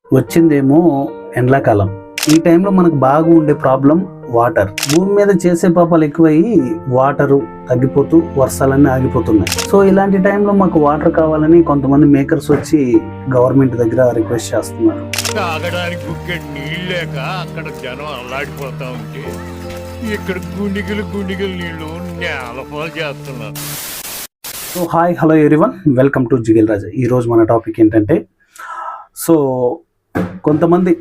వచ్చిందేమో ఎండాకాలం. ఈ టైంలో మనకు బాగా ఉండే ప్రాబ్లం వాటర్. భూమి మీద చేసే పాపాలు ఎక్కువయ్యి వాటరు తగ్గిపోతూ వర్షాలన్నీ ఆగిపోతున్నాయి. సో ఇలాంటి టైంలో మాకు వాటర్ కావాలని కొంతమంది మేకర్స్ వచ్చి గవర్నమెంట్ దగ్గర రిక్వెస్ట్ చేస్తున్నారు. తాగడానికి బుక్కెట్ నీళ్ళు లేక అక్కడ జనం అల్లాడిపోతా ఉంటే ఇక్కడ గుండిగలు నీళ్లు నేలపాలు చేస్తున్నారు. So hi, hello everyone, welcome to jiggle Raja. ఈరోజు మన టాపిక్ ఏంటంటే, సో కొంతమంది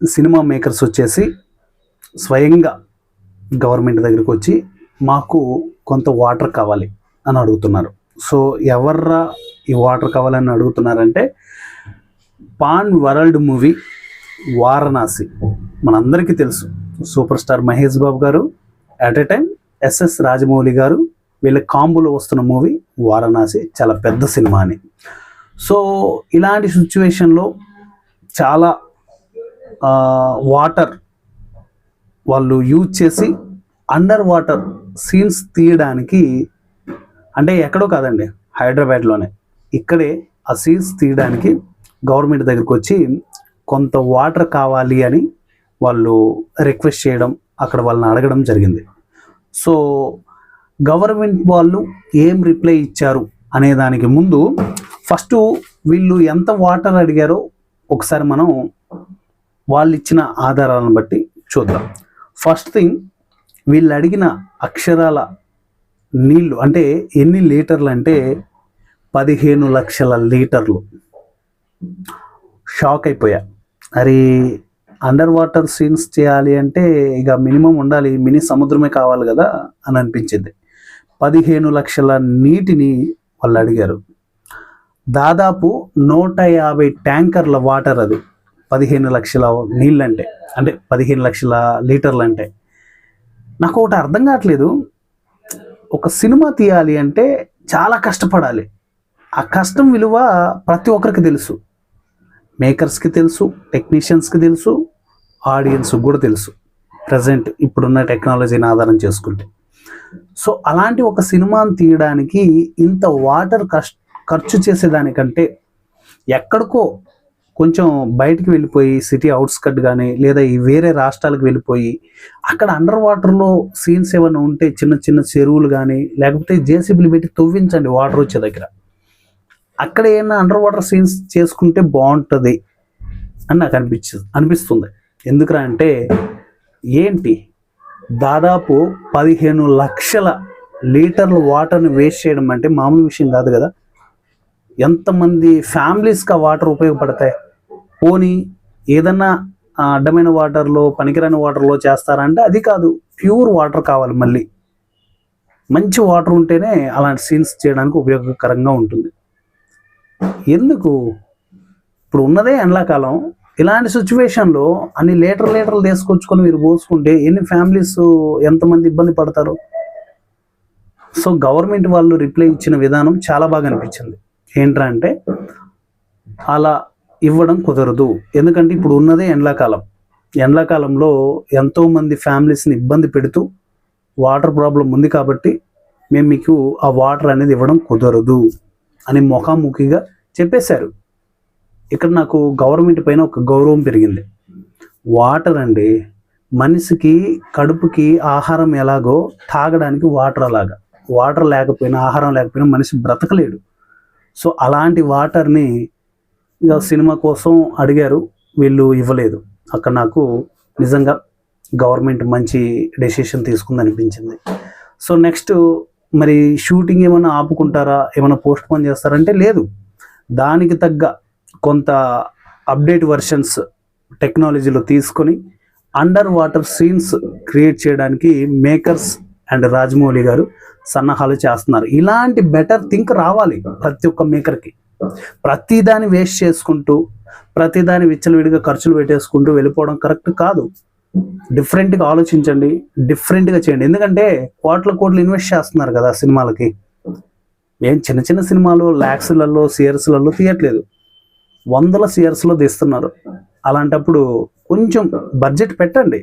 సినిమా మేకర్స్ వచ్చేసి స్వయంగా గవర్నమెంట్ దగ్గరికి వచ్చి మాకు కొంత వాటర్ కావాలి అని అడుగుతున్నారు. సో ఎవర్రా ఈ వాటర్ కావాలని అడుగుతున్నారంటే, పాన్ వరల్డ్ మూవీ వారణాసి మనందరికీ తెలుసు. సూపర్ స్టార్ మహేష్ బాబు గారు, at a time SS Rajamouli గారు, వీళ్ళ కాంబోలో వస్తున్న మూవీ వారణాసి చాలా పెద్ద సినిమా అని. సో ఇలాంటి సిచ్యువేషన్లో చాలా వాటర్ వాళ్ళు యూజ్ చేసి అండర్ వాటర్ సీన్స్ తీయడానికి, అంటే ఎక్కడో కాదండి, హైదరాబాద్లోనే ఇక్కడే ఆ సీన్స్ తీయడానికి గవర్నమెంట్ దగ్గరికి వచ్చి కొంత వాటర్ కావాలి అని వాళ్ళు రిక్వెస్ట్ చేయడం, అక్కడ వాళ్ళని అడగడం జరిగింది. సో గవర్నమెంట్ వాళ్ళు ఏం రిప్లై ఇచ్చారు అనే దానికి ముందు ఫస్ట్ వీళ్ళు ఎంత వాటర్ అడిగారో ఒకసారి మనం వాళ్ళు ఇచ్చిన ఆధారాలను బట్టి చూద్దాం. ఫస్ట్ థింగ్, వీళ్ళు అడిగిన అక్షరాల నీళ్ళు అంటే ఎన్ని లీటర్లు అంటే 15 లక్షల లీటర్లు. షాక్ అయిపోయా. మరి అండర్ వాటర్ సీన్స్ చేయాలి అంటే ఇక మినిమం ఉండాలి, మినీ సముద్రమే కావాలి కదా అని అనిపించింది. 15 లక్షల నీటిని వాళ్ళు అడిగారు. దాదాపు 150 ట్యాంకర్ల వాటర్. అది 15 లక్షల నీళ్ళంటే, అంటే 15 లక్షల లీటర్లు అంటే. నాకు ఒకటి అర్థం కావట్లేదు, ఒక సినిమా తీయాలి అంటే చాలా కష్టపడాలి. ఆ కష్టం విలువ ప్రతి ఒక్కరికి తెలుసు. మేకర్స్కి తెలుసు, టెక్నీషియన్స్కి తెలుసు, ఆడియన్స్కి కూడా తెలుసు, ప్రజెంట్ ఇప్పుడున్న టెక్నాలజీని ఆధారం చేసుకుంటే. సో అలాంటి ఒక సినిమాని తీయడానికి ఇంత వాటర్ ఖర్చు చేసేదానికంటే ఎక్కడికో కొంచెం బయటికి వెళ్ళిపోయి సిటీ అవుట్స్కట్ కానీ లేదా ఈ వేరే రాష్ట్రాలకు వెళ్ళిపోయి అక్కడ అండర్ వాటర్లో సీన్స్ ఏమైనా ఉంటే చిన్న చిన్న చెరువులు కానీ లేకపోతే జేసీబీలు పెట్టి తవ్వించండి వాటర్ వచ్చే దగ్గర. అక్కడ ఏమైనా అండర్ వాటర్ సీన్స్ చేసుకుంటే బాగుంటుంది అని నాకు అనిపిస్తుంది. ఎందుకురా అంటే ఏంటి, దాదాపు 15 లక్షల లీటర్ల వాటర్ని వేస్ట్ చేయడం అంటే మామూలు విషయం కాదు కదా. ఎంతమంది ఫ్యామిలీస్కి ఆ వాటర్ ఉపయోగపడతాయి. పోనీ ఏదన్నా అడ్డమైన వాటర్లో, పనికిరాని వాటర్లో చేస్తారంటే అది కాదు, ప్యూర్ వాటర్ కావాలి. మళ్ళీ మంచి వాటర్ ఉంటేనే అలాంటి సీన్స్ చేయడానికి ఉపయోగకరంగా ఉంటుంది. ఎందుకు ఇప్పుడు ఉన్నదే ఎండాకాలం, ఇలాంటి సిచ్యువేషన్లో అన్ని లీటర్లు తీసుకొచ్చుకొని మీరు పోసుకుంటే ఎన్ని ఫ్యామిలీస్, ఎంతమంది ఇబ్బంది పడతారు. సో గవర్నమెంట్ వాళ్ళు రిప్లై ఇచ్చిన విధానం చాలా బాగా అనిపించింది. ఏంట్రా అంటే, అలా ఇవ్వడం కుదరదు. ఎందుకంటే ఇప్పుడు ఉన్నదే ఎండాకాలంలో ఎంతోమంది ఫ్యామిలీస్ని ఇబ్బంది పెడుతూ వాటర్ ప్రాబ్లం ఉంది కాబట్టి మేము మీకు ఆ వాటర్ అనేది ఇవ్వడం కుదరదు అని ముఖాముఖిగా చెప్పేశారు. ఇక్కడ నాకు గవర్నమెంట్ పైన ఒక గౌరవం పెరిగింది. వాటర్ అండి, మనిషికి కడుపుకి ఆహారం ఎలాగో తాగడానికి వాటర్ అలాగా. వాటర్ లేకపోయినా, ఆహారం లేకపోయినా మనిషి బ్రతకలేడు. సో అలాంటి వాటర్ని ఇక సినిమా కోసం అడిగారు, వీళ్ళు ఇవ్వలేదు. అక్కడ నాకు నిజంగా గవర్నమెంట్ మంచి డెసిషన్ తీసుకుంది అనిపించింది. సో నెక్స్ట్, మరి షూటింగ్ ఏమైనా ఆపుకుంటారా, ఏమైనా పోస్ట్ పోన్ చేస్తారంటే లేదు. దానికి తగ్గ కొంత అప్డేట్ వర్షన్స్ టెక్నాలజీలో తీసుకొని అండర్ వాటర్ సీన్స్ క్రియేట్ చేయడానికి మేకర్స్ అండ్ రాజమౌళి గారు సన్నాహాలు చేస్తున్నారు. ఇలాంటి బెటర్ థింక్ రావాలి ప్రతి ఒక్క మేకర్కి. ప్రతిదాన్ని వేస్ట్ చేసుకుంటూ, ప్రతిదాన్ని విచ్చలవిడిగా ఖర్చులు పెట్టేసుకుంటూ వెళ్ళిపోవడం కరెక్ట్ కాదు. డిఫరెంట్గా ఆలోచించండి, డిఫరెంట్గా చేయండి. ఎందుకంటే కోట్లు ఇన్వెస్ట్ చేస్తున్నారు కదా సినిమాలకి. ఏం చిన్న చిన్న సినిమాలు ల్యాక్స్లలో, సియర్స్లలో తీయట్లేదు, 100 సియర్స్లో తీస్తున్నారు. అలాంటప్పుడు కొంచెం బడ్జెట్ పెట్టండి.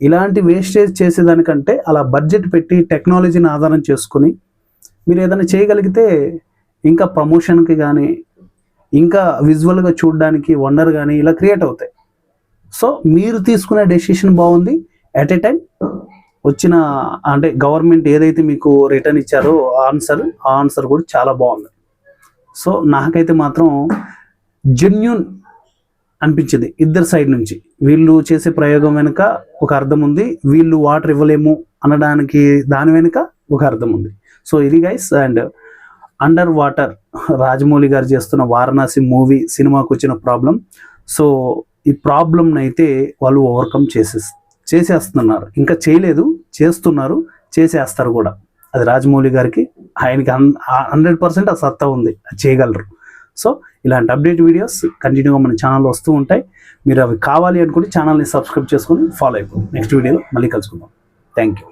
ఇలాంటి వేస్టేజ్ చేసేదానికంటే అలా బడ్జెట్ పెట్టి టెక్నాలజీని ఆధారం చేసుకొని మీరు ఏదైనా చేయగలిగితే ఇంకా ప్రమోషన్కి కానీ ఇంకా విజువల్గా చూడడానికి వండర్ కానీ ఇలా క్రియేట్ అవుతాయి. సో మీరు తీసుకునే డెసిషన్ బాగుంది. ఎట్ ఏ టైం వచ్చిన అంటే గవర్నమెంట్ ఏదైతే మీకు రిటర్న్ ఇచ్చారో ఆ ఆన్సర్ కూడా చాలా బాగుంది. సో నాకైతే మాత్రం జెన్యూన్ అనిపించింది ఇద్దరు సైడ్ నుంచి. వీళ్ళు చేసే ప్రయోగం వెనుక ఒక అర్థం ఉంది, వీళ్ళు వాటర్ ఇవ్వలేము అనడానికి దాని వెనుక ఒక అర్థం ఉంది. సో ఇది guys. And under water Rajamouli గారు చేస్తున్న వారణాసి మూవీ సినిమాకు వచ్చిన ప్రాబ్లం. సో ఈ ప్రాబ్లంని అయితే వాళ్ళు ఓవర్కమ్ చేసేస్తున్నారు. ఇంకా చేయలేదు, చేస్తున్నారు, చేసేస్తారు కూడా. అది రాజమౌళి గారికి, ఆయనకి 100% ఆ సత్తా ఉంది, చేయగలరు. సో ఇలాంటి అప్డేట్ వీడియోస్ కంటిన్యూగా మన ఛానల్లో వస్తూ ఉంటాయి. మీరు అవి కావాలి అనుకుంటే ఛానల్ని సబ్స్క్రైబ్ చేసుకొని ఫాలో అయిపోండి. నెక్స్ట్ వీడియోలో మళ్ళీ కలుసుకుందాం. Thank you.